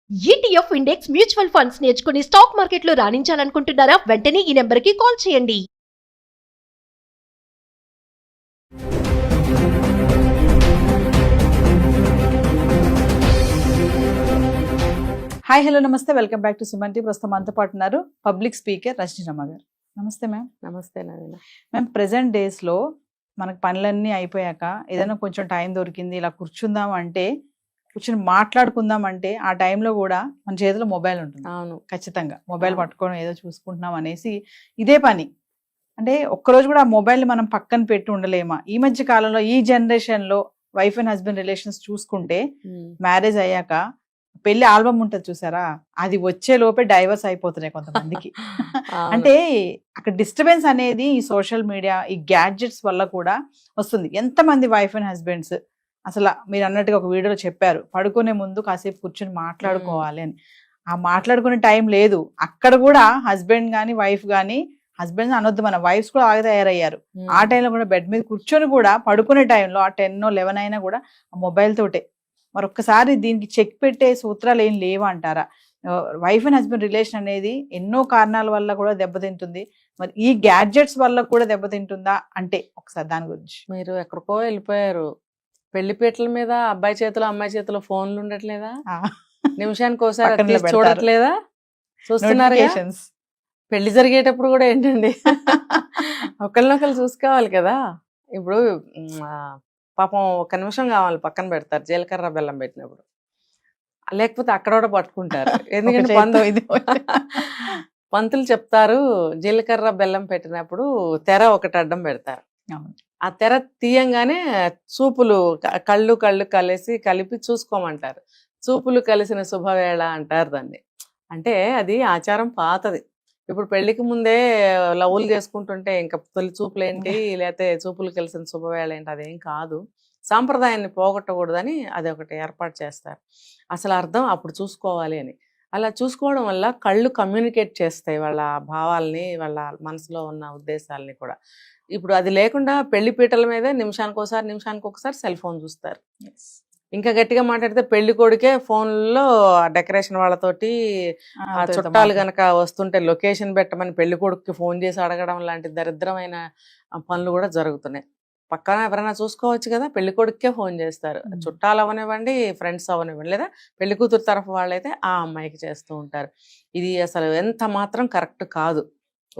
ETF index mutual funds నేర్చుకుని స్టాక్ మార్కెట్లో రాణించాలనుకుంటున్నారా? వెంటనే ఈ నెంబర్కి కాల్ చేయండి. హాయ్ హలో నమస్తే, welcome back to Suman T. ప్రస్తుతం మనతో పాటు ఉన్నారు పబ్లిక్ స్పీకర్ రజనీరమ్మ గారు. నమస్తే మ్యామ్. నమస్తే నవీన. మ్యామ్, ప్రెసెంట్ డేస్లో మనకు పనులన్నీ అయిపోయాక ఏదైనా కొంచెం టైం దొరికింది, ఇలా కూర్చుందాం అంటే, కూర్చొని మాట్లాడుకుందాం అంటే, ఆ టైంలో కూడా మన చేతిలో మొబైల్ ఉంటుంది. అవును, ఖచ్చితంగా మొబైల్ పట్టుకొని ఏదో చూసుకుంటున్నాం అనేసి ఇదే పని. అంటే ఒక్కరోజు కూడా ఆ మొబైల్ని మనం పక్కన పెట్టి ఉండలేమా? ఈ మధ్య కాలంలో ఈ జనరేషన్లో వైఫ్ అండ్ హస్బెండ్ రిలేషన్స్ చూసుకుంటే, మ్యారేజ్ అయ్యాక పెళ్లి ఆల్బమ్ ఉంటుంది చూసారా, అది వచ్చే లోపే డైవర్స్ అయిపోతున్నాయి కొంతమందికి. అంటే అక్కడ డిస్టర్బెన్స్ అనేది ఈ సోషల్ మీడియా, ఈ గ్యాడ్జెట్స్ వల్ల కూడా వస్తుంది. ఎంతమంది వైఫ్ అండ్ హస్బెండ్స్ అసలు మీరు అన్నట్టుగా ఒక వీడియోలో చెప్పారు, పడుకునే ముందు కాసేపు కూర్చొని మాట్లాడుకోవాలి అని. ఆ మాట్లాడుకునే టైం లేదు. అక్కడ కూడా హస్బెండ్ కానీ వైఫ్ కానీ, హస్బెండ్ అనొద్దు, మన వైఫ్స్ కూడా ఆగి తయారయ్యారు. ఆ టైంలో కూడా బెడ్ మీద కూర్చొని కూడా పడుకునే టైంలో ఆ 10-11 అయినా కూడా ఆ మొబైల్ తోటే. మరొకసారి దీనికి చెక్ పెట్టే సూత్రాలు ఏం లేవంటారా? వైఫ్ అండ్ హస్బెండ్ రిలేషన్ అనేది ఎన్నో కారణాల వల్ల కూడా దెబ్బతింటుంది. మరి ఈ గ్యాడ్జెట్స్ వల్ల కూడా దెబ్బతింటుందా అంటే ఒకసారి దాని గురించి. మీరు ఎక్కడికో వెళ్ళిపోయారు. పెళ్లిపీటల మీద అబ్బాయి చేతిలో అమ్మాయి చేతిలో ఫోన్లు ఉండట్లేదా? నిమిషానికి ఒకసారి పక్కన తీసి పెడతారు. చూడట్లేదా? చూస్తున్నారు. Notifications. పెళ్లి జరిగేటప్పుడు కూడా ఏంటండి, ఒకళ్ళనొకళ్ళు చూసుకోవాలి కదా. ఇప్పుడు పాపం ఒక నిమిషం కావాలి పక్కన పెడతారు జీలకర్ర బెల్లం పెట్టినప్పుడు, లేకపోతే అక్కడ కూడా పట్టుకుంటారు. ఎందుకంటే పంతులు చెప్తారు, జీలకర్ర బెల్లం పెట్టినప్పుడు తెర ఒకటి అడ్డం పెడతారు. ఆ తెర తీయంగానే చూపులు కళ్ళు కలిపి చూసుకోమంటారు. చూపులు కలిసిన శుభవేళ అంటారు దాన్ని. అంటే అది ఆచారం పాతది. ఇప్పుడు పెళ్లికి ముందే లవ్వులు చేసుకుంటుంటే ఇంకా తొలి చూపులు ఏంటి, లేకపోతే చూపులు కలిసిన శుభవేళ ఏంటి, అదేం కాదు. సాంప్రదాయాన్ని పోగొట్టకూడదని అది ఒకటి ఏర్పాటు చేస్తారు. అసలు అర్థం అప్పుడు చూసుకోవాలి అని. అలా చూసుకోవడం వల్ల కళ్ళు కమ్యూనికేట్ చేస్తాయి వాళ్ళ భావాల్ని, వాళ్ళ మనసులో ఉన్న ఉద్దేశాలని కూడా. ఇప్పుడు అది లేకుండా పెళ్లి పీటల మీదే నిమిషానికి ఒకసారి సెల్ ఫోన్ చూస్తారు. ఇంకా గట్టిగా మాట్లాడితే పెళ్లి కొడుకే ఫోన్లో డెకరేషన్ వాళ్ళతోటి చుట్టాలు గనక వస్తుంటే లొకేషన్ పెట్టమని పెళ్లి కొడుకుకి ఫోన్ చేసి అడగడం లాంటి దరిద్రమైన పనులు కూడా జరుగుతున్నాయి. పక్కన ఎవరైనా చూసుకోవచ్చు కదా, పెళ్లి కొడుకే ఫోన్ చేస్తారు. చుట్టాలు అవనివ్వండి, ఫ్రెండ్స్ అవనివ్వండి, లేదా పెళ్లి కూతురు తరఫు వాళ్ళైతే ఆ అమ్మాయికి చేస్తూ ఉంటారు. ఇది అసలు ఎంత మాత్రం కరెక్ట్ కాదు.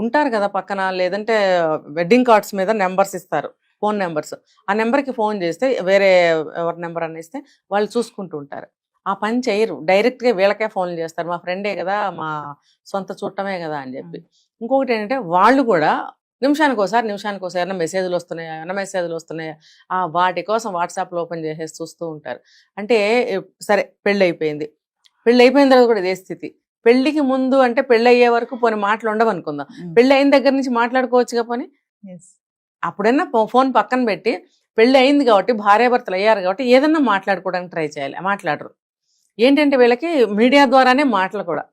ఉంటారు కదా పక్కన, లేదంటే వెడ్డింగ్ కార్డ్స్ మీద నెంబర్స్ ఇస్తారు, ఫోన్ నెంబర్స్. ఆ నెంబర్కి ఫోన్ చేస్తే వేరే ఎవరి నెంబర్ అని ఇస్తే వాళ్ళు చూసుకుంటూ ఉంటారు. ఆ పని చేయరు, డైరెక్ట్గా వీళ్ళకే ఫోన్లు చేస్తారు, మా ఫ్రెండే కదా, మా సొంత చుట్టమే కదా అని చెప్పి. ఇంకొకటి ఏంటంటే వాళ్ళు కూడా నిమిషానికి ఒకసారి ఏమైనా మెసేజ్లు వస్తున్నాయా వాటి కోసం వాట్సాప్లో ఓపెన్ చేసేసి చూస్తూ ఉంటారు. అంటే సరే పెళ్ళి అయిపోయిన తర్వాత కూడా ఇదే స్థితి. పెళ్లికి ముందు అంటే పెళ్ళి అయ్యే వరకు పోనీ మాటలు ఉండవు అనుకుందాం, పెళ్ళి అయిన దగ్గర నుంచి మాట్లాడుకోవచ్చుగా పోనీ. అప్పుడైనా ఫోన్ పక్కన పెట్టి పెళ్లి అయింది కాబట్టి, భార్యాభర్తలు అయ్యారు కాబట్టి ఏదన్నా మాట్లాడుకోవడానికి ట్రై చేయాలి. మాట్లాడరు. ఏంటంటే వీళ్ళకి మీడియా ద్వారానే మాటలు కూడా,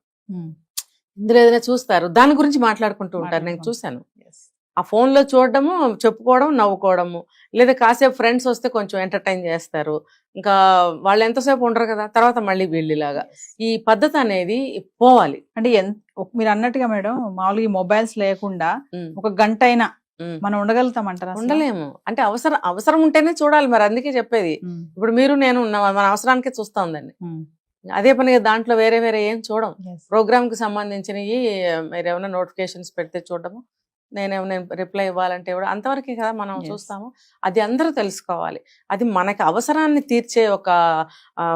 ఇందులో ఏదైనా చూస్తారు దాని గురించి మాట్లాడుకుంటూ ఉంటారు. నేను చూశాను. ఆ ఫోన్లో చూడడము, చెప్పుకోవడం, నవ్వుకోవడము, లేదా కాసేపు ఫ్రెండ్స్ వస్తే కొంచెం ఎంటర్టైన్ చేస్తారు. ఇంకా వాళ్ళు ఎంతసేపు ఉండరు కదా, తర్వాత మళ్ళీ వీళ్ళలాగా. ఈ పద్ధతి అనేది పోవాలి. అంటే మీరు అన్నట్టుగా మేడం, మామూలుగా ఈ మొబైల్స్ లేకుండా ఒక గంట అయినా మనం ఉండగలుగుతామంటారా? ఉండలేము. అంటే అవసరం ఉంటేనే చూడాలి. మరి అందుకే చెప్పేది, ఇప్పుడు మీరు నేను ఉన్నాం, మన అవసరానికే చూస్తా ఉందండి. అదే పనిగా దాంట్లో వేరే ఏం చూడం. ప్రోగ్రామ్కి సంబంధించినవి మీరు ఏమైనా నోటిఫికేషన్స్ పెడితే చూడడము, నేనేమైనా రిప్లై ఇవ్వాలంటే కూడా అంతవరకే కదా మనం చూస్తాము. అది అందరూ తెలుసుకోవాలి. అది మనకి అవసరాన్ని తీర్చే ఒక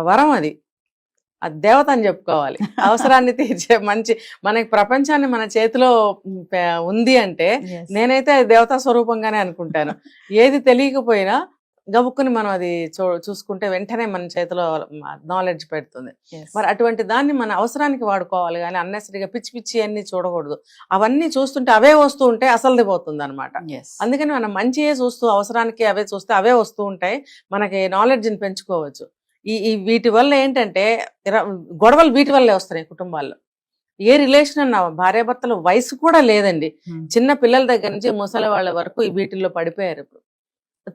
వరం, అది దేవత అని చెప్పుకోవాలి. అవసరాన్ని తీర్చే మనకి ప్రపంచాన్ని మన చేతిలో ఉంది అంటే నేనైతే అది దేవతా స్వరూపంగానే అనుకుంటాను. ఏది తెలియకపోయినా గబుక్కుని మనం అది చూసుకుంటే వెంటనే మన చేతిలో నాలెడ్జ్ పెడుతుంది. మరి అటువంటి దాన్ని మన అవసరానికి వాడుకోవాలి, కానీ అన్నెసరీగా పిచ్చి అన్ని చూడకూడదు. అవన్నీ చూస్తుంటే అవే వస్తూ ఉంటే అసలుది పోతుంది అనమాట. అందుకని మనం మంచియే చూస్తూ అవసరానికి అవే చూస్తే అవే వస్తూ ఉంటాయి. మనకి నాలెడ్జ్ని పెంచుకోవచ్చు. ఈ వీటి వల్ల ఏంటంటే గొడవలు వీటి వల్లే వస్తున్నాయి కుటుంబాల్లో. ఏ రిలేషన్ అన్న భార్యాభర్తల వయసు కూడా లేదండి. చిన్న పిల్లల దగ్గర నుంచి ముసలి వాళ్ళ వరకు వీటిల్లో పడిపోయారు. ఇప్పుడు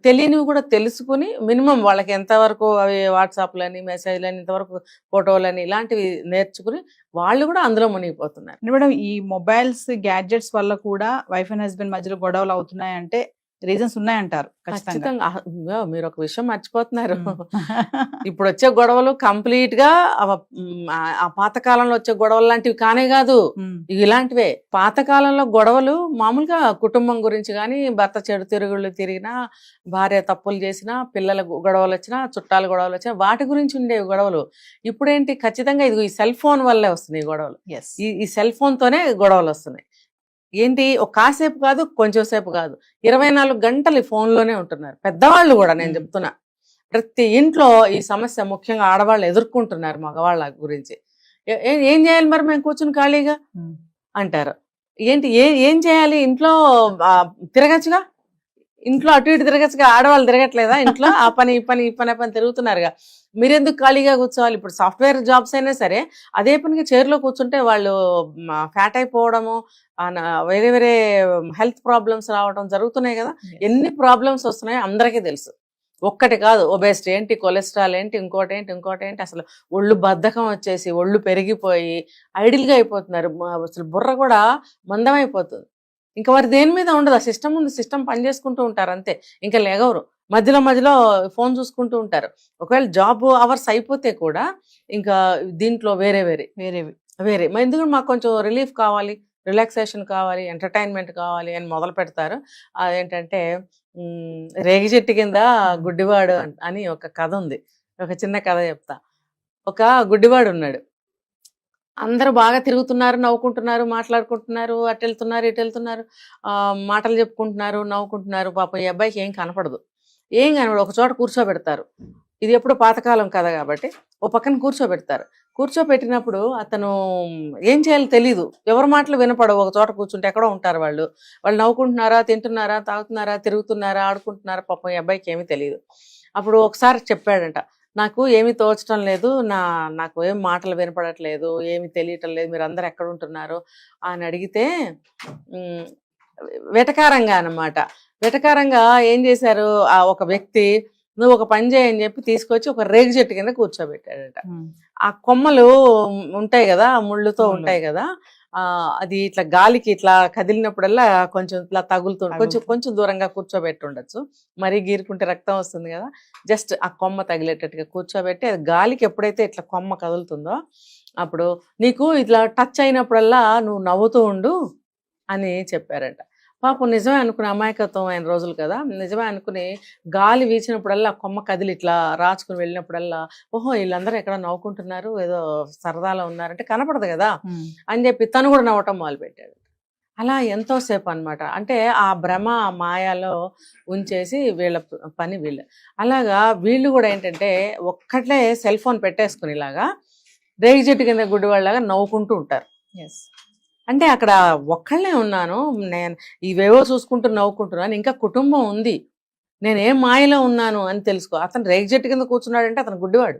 తెలియనివి కూడా తెలుసుకుని మినిమం వాళ్ళకి ఎంతవరకు అవి వాట్సాప్లని మెసేజ్లని ఇంతవరకు ఫోటోలని ఇలాంటివి నేర్చుకుని వాళ్ళు కూడా అందులో మునిగిపోతున్నారు. మేడం ఈ మొబైల్స్ గ్యాడ్జెట్స్ వల్ల కూడా వైఫ్ అండ్ హస్బెండ్ మధ్యలో గొడవలు అవుతున్నాయంటే రీజన్స్ ఉన్నాయంటారు ఖచ్చితంగా. ఖచ్చితంగా. మీరు ఒక విషయం మర్చిపోతున్నారు. ఇప్పుడు వచ్చే గొడవలు కంప్లీట్ గా ఆ పాతకాలంలో వచ్చే గొడవలు లాంటివి కానే కాదు, ఇలాంటివే. పాతకాలంలో గొడవలు మామూలుగా కుటుంబం గురించి కానీ, భర్త చెడు తిరుగుళ్ళు తిరిగినా, భార్య తప్పులు చేసినా, పిల్లల గొడవలు వచ్చినా, చుట్టాల గొడవలు వచ్చినా వాటి గురించి ఉండేవి గొడవలు. ఇప్పుడేంటి ఖచ్చితంగా ఇది ఈ సెల్ ఫోన్ వల్లే వస్తున్నాయి గొడవలు. ఈ సెల్ ఫోన్ తోనే గొడవలు వస్తున్నాయి. ఏంటి ఒక కాసేపు కాదు, కొంచెం సేపు కాదు, 24 గంటలు ఫోన్లోనే ఉంటున్నారు పెద్దవాళ్ళు కూడా. నేను చెప్తున్నా, ప్రతి ఇంట్లో ఈ సమస్య ముఖ్యంగా ఆడవాళ్ళు ఎదుర్కొంటున్నారు మగవాళ్ళ గురించి. ఏం చేయాలి మరి మేము కూర్చుని ఖాళీగా అంటారు. ఏంటి ఏం చేయాలి, ఇంట్లో తిరగచ్చుగా, ఇంట్లో అటు ఇటు తిరగచ్చుగా, ఆడవాళ్ళు తిరగట్లేదా ఇంట్లో? ఆ పని ఈ పని ఈ పని పని తిరుగుతున్నారుగా, మీరెందుకు ఖాళీగా కూర్చోవాలి? ఇప్పుడు సాఫ్ట్వేర్ జాబ్స్ అయినా సరే అదే పనిగా చైర్లో కూర్చుంటే వాళ్ళు ఫ్యాట్ అయిపోవడము, వేరే వేరే హెల్త్ ప్రాబ్లమ్స్ రావడం జరుగుతున్నాయి కదా. ఎన్ని ప్రాబ్లమ్స్ వస్తున్నాయో అందరికీ తెలుసు. ఒక్కటి కాదు, ఒబేసిటీ ఏంటి, కొలెస్ట్రాల్ ఏంటి, ఇంకోటి ఏంటి, అసలు ఒళ్ళు బద్ధకం వచ్చేసి ఒళ్ళు పెరిగిపోయి ఐడిల్గా అయిపోతున్నారు. అసలు బుర్ర కూడా మందం అయిపోతుంది. ఇంకా వారు దేని మీద ఉండదు, ఆ సిస్టమ్ ఉంది, సిస్టమ్ పని చేసుకుంటూ ఉంటారు అంతే. ఇంకా లేగవరు, మధ్యలో ఫోన్ చూసుకుంటూ ఉంటారు. ఒకవేళ జాబ్ అవర్స్ అయిపోతే కూడా ఇంకా దీంట్లో వేరే ఎందుకంటే మాకు కొంచెం రిలీఫ్ కావాలి, రిలాక్సేషన్ కావాలి, ఎంటర్టైన్మెంట్ కావాలి అని మొదలు పెడతారు. అదేంటంటే రేగి చెట్టు కింద గుడ్డివాడు అని ఒక కథ ఉంది. ఒక చిన్న కథ చెప్తా. ఒక గుడ్డివాడు ఉన్నాడు. అందరూ బాగా తిరుగుతున్నారు, నవ్వుకుంటున్నారు, మాట్లాడుకుంటున్నారు, అటు వెళ్తున్నారు ఇటు వెళ్తున్నారు, మాటలు చెప్పుకుంటున్నారు, నవ్వుకుంటున్నారు. పాపం ఈ అబ్బాయికి ఏం కనపడదు. ఒక చోట కూర్చోబెడతారు. ఇది ఎప్పుడు పాతకాలం కదా కాబట్టి ఓ పక్కన కూర్చోబెడతారు. కూర్చోబెట్టినప్పుడు అతను ఏం చేయాలో తెలీదు, ఎవరి మాటలు వినపడవు. ఒక చోట కూర్చుంటే ఎక్కడో ఉంటారు వాళ్ళు నవ్వుకుంటున్నారా, తింటున్నారా, తాగుతున్నారా, తిరుగుతున్నారా, ఆడుకుంటున్నారా, పాపం ఈ అబ్బాయికి ఏమీ తెలియదు. అప్పుడు ఒకసారి చెప్పాడంట, నాకు ఏమీ తోచడం లేదు, నాకు ఏం మాటలు వినపడట్లేదు, ఏమి తెలియటం లేదు, మీరు అందరు ఎక్కడ ఉంటున్నారు అని అడిగితే వెటకారంగా అన్నమాట. వెటకారంగా ఏం చేశారు, ఆ ఒక వ్యక్తి నువ్వు ఒక పని చేయని చెప్పి తీసుకొచ్చి ఒక రేగి చెట్టు కింద కూర్చోబెట్టాడట. ఆ కొమ్మలు ఉంటాయి కదా, ముళ్ళుతో ఉంటాయి కదా, అది ఇట్లా గాలికి ఇట్లా కదిలినప్పుడల్లా కొంచెం ఇట్లా తగులుతుంది. కొంచెం దూరంగా కూర్చోబెట్టి ఉండొచ్చు, మరీ గీరుకుంటే రక్తం వస్తుంది కదా. జస్ట్ ఆ కొమ్మ తగిలేటట్టుగా కూర్చోబెట్టి అది గాలికి ఎప్పుడైతే ఇట్లా కొమ్మ కదులుతుందో అప్పుడు నీకు ఇట్లా టచ్ అయినప్పుడల్లా నువ్వు నవ్వుతూ ఉండు అని చెప్పారంట. పాపం నిజమే అనుకుని, అమాయకత్వం అయిన రోజులు కదా, నిజమే అనుకుని గాలి వీచినప్పుడల్లా కొమ్మ కదిలి ఇట్లా రాచుకుని వెళ్ళినప్పుడల్లా ఓహో వీళ్ళందరూ ఎక్కడ నవ్వుకుంటున్నారు, ఏదో సరదాలో ఉన్నారంటే కనపడదు కదా అని చెప్పి తను కూడా నవ్వటం మొదలుపెట్టాడు. అలా ఎంతోసేపు అనమాట. అంటే ఆ భ్రమ మాయాలో ఉంచేసి వీళ్ళ పని వీళ్ళు. అలాగా వీళ్ళు కూడా ఏంటంటే ఒక్కట్లే సెల్ ఫోన్ పెట్టేసుకుని ఇలాగా రేగి చెట్టు కింద గుడ్డివాళ్ళలాగా నవ్వుకుంటూ ఉంటారు. అంటే అక్కడ ఒక్కళ్ళే ఉన్నాను, నేను ఇవేవో చూసుకుంటూ నవ్వుకుంటున్నాను, ఇంకా కుటుంబం ఉంది, నేను ఏం మాయలో ఉన్నాను అని తెలుసుకో. అతను రేగి చెట్టు కింద కూర్చున్నాడంటే అతను గుడ్డివాడు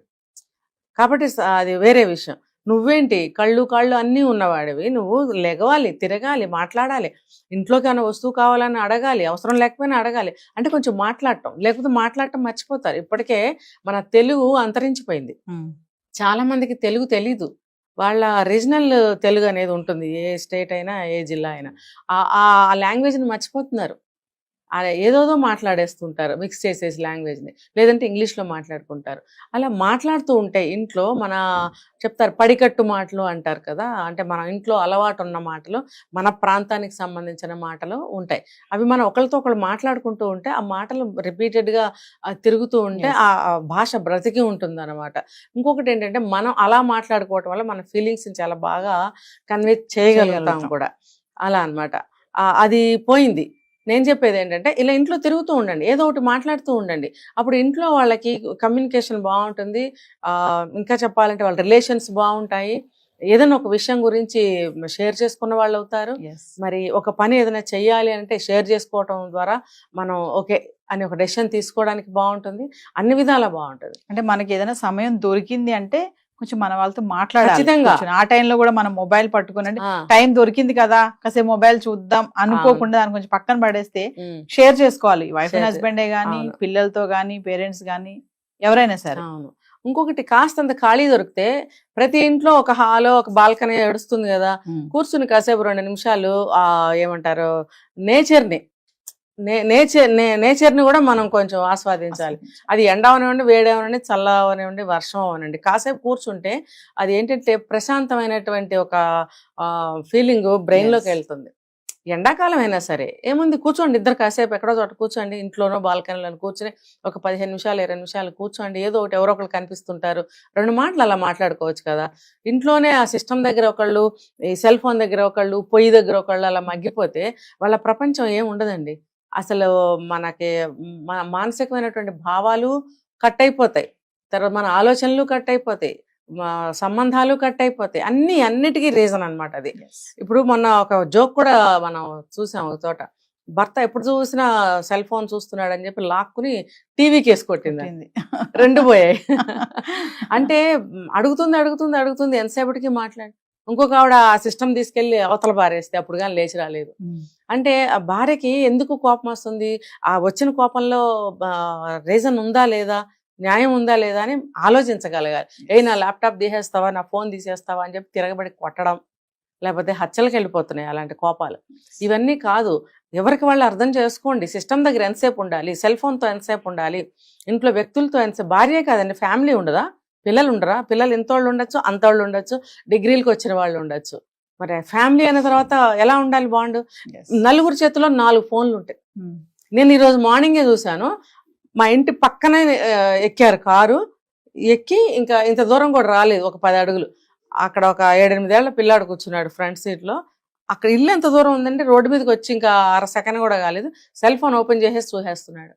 కాబట్టి అది వేరే విషయం. నువ్వేంటి కళ్ళు కాళ్ళు అన్నీ ఉన్నవాడివి, నువ్వు లెగవాలి, తిరగాలి, మాట్లాడాలి, ఇంట్లోకి ఏమైనా వస్తువు కావాలని అడగాలి, అవసరం లేకపోయినా అడగాలి, అంటే కొంచెం మాట్లాడటం, లేకపోతే మాట్లాడటం మర్చిపోతారు. ఇప్పటికే మన తెలుగు అంతరించిపోయింది. చాలా మందికి తెలుగు తెలీదు, వాళ్ళ రీజనల్ తెలుగు అనేది ఉంటుంది, ఏ స్టేట్ అయినా ఏ జిల్లా అయినా ఆ లాంగ్వేజ్ని మర్చిపోతున్నారు. ఏదోదో మాట్లాడేస్తుంటారు, మిక్స్ చేసేసి లాంగ్వేజ్ని, లేదంటే ఇంగ్లీష్లో మాట్లాడుకుంటారు. అలా మాట్లాడుతూ ఉంటే ఇంట్లో మన చెప్తారు పడికట్టు మాటలు అంటారు కదా, అంటే మన ఇంట్లో అలవాటు ఉన్న మాటలు, మన ప్రాంతానికి సంబంధించిన మాటలు ఉంటాయి. అవి మనం ఒకరితో ఒకళ్ళు మాట్లాడుకుంటూ ఉంటే ఆ మాటలు రిపీటెడ్గా తిరుగుతూ ఉంటే ఆ భాష బ్రతికి ఉంటుంది అనమాట. ఇంకొకటి ఏంటంటే మనం అలా మాట్లాడుకోవటం వల్ల మన ఫీలింగ్స్ని చాలా బాగా కన్వే చేయగలుగుతాం కూడా. అలా అనమాట. అది పోయింది. నేను చెప్పేది ఏంటంటే ఇలా ఇంట్లో తిరుగుతూ ఉండండి, ఏదో ఒకటి మాట్లాడుతూ ఉండండి, అప్పుడు ఇంట్లో వాళ్ళకి కమ్యూనికేషన్ బాగుంటుంది. ఇంకా చెప్పాలంటే వాళ్ళ రిలేషన్స్ బాగుంటాయి, ఏదైనా ఒక విషయం గురించి షేర్ చేసుకున్న వాళ్ళు అవుతారు. మరి ఒక పని ఏదైనా చెయ్యాలి అంటే షేర్ చేసుకోవటం ద్వారా మనం ఓకే అని ఒక డెసిషన్ తీసుకోవడానికి బాగుంటుంది, అన్ని విధాలా బాగుంటుంది. అంటే మనకి ఏదైనా సమయం దొరికింది అంటే కొంచెం మన వాళ్ళతో మాట్లాడాలి. ఖచ్చితంగా. కూర్చొని. ఆ టైంలో కూడా మనం మొబైల్ పట్టుకుని ఆ, టైం దొరికింది కదా కాసేపు మొబైల్ చూద్దాం అనుకోకుండా దాన్ని కొంచెం పక్కన పడేస్తే ఉమ్, షేర్ చేసుకోవాలి. వైఫ్ అండ్ Share హస్బెండే గానీ అవును. పిల్లలతో గానీ పేరెంట్స్ గానీ ఎవరైనా సరే. అవును. ఇంకొకటి కాస్తంత ఖాళీ దొరికితే ప్రతి ఇంట్లో ఒక హాలో ఒక బాల్కనీ ఏడుస్తుంది కదా, కూర్చుని కాసేపు 2 నిమిషాలు ఏమంటారు నేచర్ని నేచర్ని కూడా మనం కొంచెం ఆస్వాదించాలి. అది ఎండ అవనివ్వండి, వేడి అవనండి, చల్ల అవనివ్వండి, వర్షం అవనండి, కాసేపు కూర్చుంటే అది ఏంటంటే ప్రశాంతమైనటువంటి ఒక ఫీలింగ్ బ్రెయిన్ లోకి Yes. వెళ్తుంది. ఎండాకాలం అయినా సరే ఏముంది, కూర్చోండి ఇద్దరు కాసేపు ఎక్కడో చోట కూర్చోండి, ఇంట్లోనో బాల్కనీలో కూర్చొని ఒక 15 నిమిషాలు 20 నిమిషాలు కూర్చోండి. ఏదో ఒకటి ఎవరో ఒకరు కనిపిస్తుంటారు, 2 మాటలు అలా మాట్లాడుకోవచ్చు కదా. ఇంట్లోనే ఆ సిస్టమ్ దగ్గర ఒకళ్ళు, ఈ సెల్ ఫోన్ దగ్గర ఒకళ్ళు, పొయ్యి దగ్గర ఒకళ్ళు అలా మగ్గిపోతే వాళ్ళ ప్రపంచం ఏం ఉండదండి. అసలు మనకి మన మానసికమైనటువంటి భావాలు కట్ అయిపోతాయి, తర్వాత మన ఆలోచనలు కట్ అయిపోతాయి, సంబంధాలు కట్ అయిపోతాయి, అన్నిటికీ రీజన్ అన్నమాట అది. ఇప్పుడు మొన్న ఒక జోక్ కూడా మనం చూసాం ఒక చోట, భర్త ఎప్పుడు చూసినా సెల్ ఫోన్ చూస్తున్నాడు అని చెప్పి లాక్కుని టీవీకి వేసి కొట్టింది, 2 పోయాయి. అంటే అడుగుతుంది అడుగుతుంది అడుగుతుంది ఎంతసేపటికి మాట్లాడి, ఇంకొక ఆవిడ ఆ సిస్టమ్ తీసుకెళ్లి అవతల పారేస్తే అప్పుడు కానీ లేచి రాలేదు. అంటే ఆ భార్యకి ఎందుకు కోపం వస్తుంది, ఆ వచ్చిన కోపంలో రీజన్ ఉందా లేదా, న్యాయం ఉందా లేదా అని ఆలోచించగలగాలి. నా ల్యాప్టాప్ తీసేస్తావా, నా ఫోన్ తీసేస్తావా అని చెప్పి తిరగబడి కొట్టడం, లేకపోతే హత్యలకు వెళ్ళిపోతున్నాయి అలాంటి కోపాలు. ఇవన్నీ కాదు, ఎవరికి వాళ్ళు అర్థం చేసుకోండి. సిస్టమ్ దగ్గర ఎంతసేపు ఉండాలి, సెల్ ఫోన్తో ఎంతసేపు ఉండాలి, ఇంట్లో వ్యక్తులతో ఎంతసేపు, భార్యే కాదండి ఫ్యామిలీ ఉండదా, పిల్లలు ఉండరా, పిల్లలు ఇంతోళ్ళు ఉండొచ్చు అంతోళ్ళు ఉండొచ్చు, డిగ్రీలకు వచ్చిన వాళ్ళు ఉండొచ్చు. మరి ఫ్యామిలీ అయిన తర్వాత ఎలా ఉండాలి బాండ్, నలుగురు చేతిలో 4 ఫోన్లు ఉంటాయి. నేను ఈరోజు మార్నింగే చూశాను, మా ఇంటి పక్కనే ఎక్కారు కారు, ఎక్కి ఇంకా ఇంత దూరం కూడా రాలేదు, ఒక 10 అడుగులు, అక్కడ ఒక 7-8 ఏళ్ల పిల్లాడు కూర్చున్నాడు ఫ్రంట్ సీట్ లో. అక్కడ ఇల్లు ఎంత దూరం ఉందంటే రోడ్డు మీదకి వచ్చి ఇంకా 1/2 సెకండ్ కూడా కాలేదు, సెల్ ఫోన్ ఓపెన్ చేసేసి చూసేస్తున్నాడు.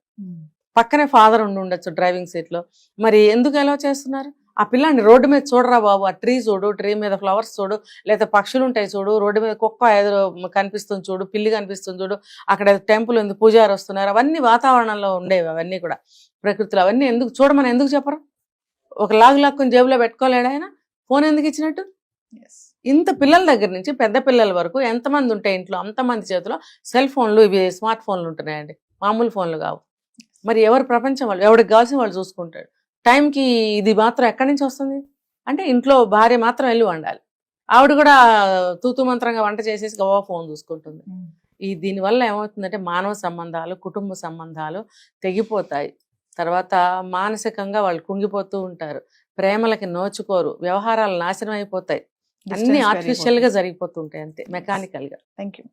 పక్కనే ఫాదర్ ఉండొచ్చు డ్రైవింగ్ సీట్ లో. మరి ఎందుకు ఎలా చేస్తున్నారు? ఆ పిల్లాన్ని రోడ్డు మీద చూడరా బాబు, ఆ ట్రీ చూడు, ట్రీ మీద ఫ్లవర్స్ చూడు, లేదా పక్షులు ఉంటాయి చూడు, రోడ్డు మీద కుక్క ఎదురు కనిపిస్తుంది చూడు, పిల్లి కనిపిస్తుంది చూడు, అక్కడ టెంపుల్ ఉంది, పూజారి వస్తున్నారు, అవన్నీ వాతావరణంలో ఉండేవి, అవన్నీ కూడా ప్రకృతిలో. అవన్నీ ఎందుకు చూడమని ఎందుకు చెప్పరు? ఒక లాక్కుని జేబులో పెట్టుకోలేడు ఆయన, ఫోన్ ఎందుకు ఇచ్చినట్టు? ఇంత పిల్లల దగ్గర నుంచి పెద్ద పిల్లల వరకు ఎంతమంది ఉంటాయి ఇంట్లో, అంతమంది చేతిలో సెల్ ఫోన్లు, ఇవి స్మార్ట్ ఫోన్లు ఉంటున్నాయండి, మామూలు ఫోన్లు కావు. మరి ఎవరి ప్రపంచం వాళ్ళు, ఎవరికి కావాల్సిన వాళ్ళు చూసుకుంటాడు. టైంకి ఇది మాత్రం ఎక్కడి నుంచి వస్తుంది అంటే, ఇంట్లో భార్య మాత్రం వెళ్ళి వండాలి, ఆవిడ కూడా తూతు మంత్రంగా వంట చేసేసి గవా ఫోన్ చూసుకుంటుంది. దీనివల్ల ఏమవుతుందంటే మానవ సంబంధాలు, కుటుంబ సంబంధాలు తెగిపోతాయి. తర్వాత మానసికంగా వాళ్ళు కుంగిపోతూ ఉంటారు, ప్రేమలకి నోచుకోరు, వ్యవహారాలు నాశనం అయిపోతాయి, అన్ని ఆర్టిఫిషియల్ గా జరిగిపోతుంటాయి, అంతే మెకానికల్ గా. Thank you.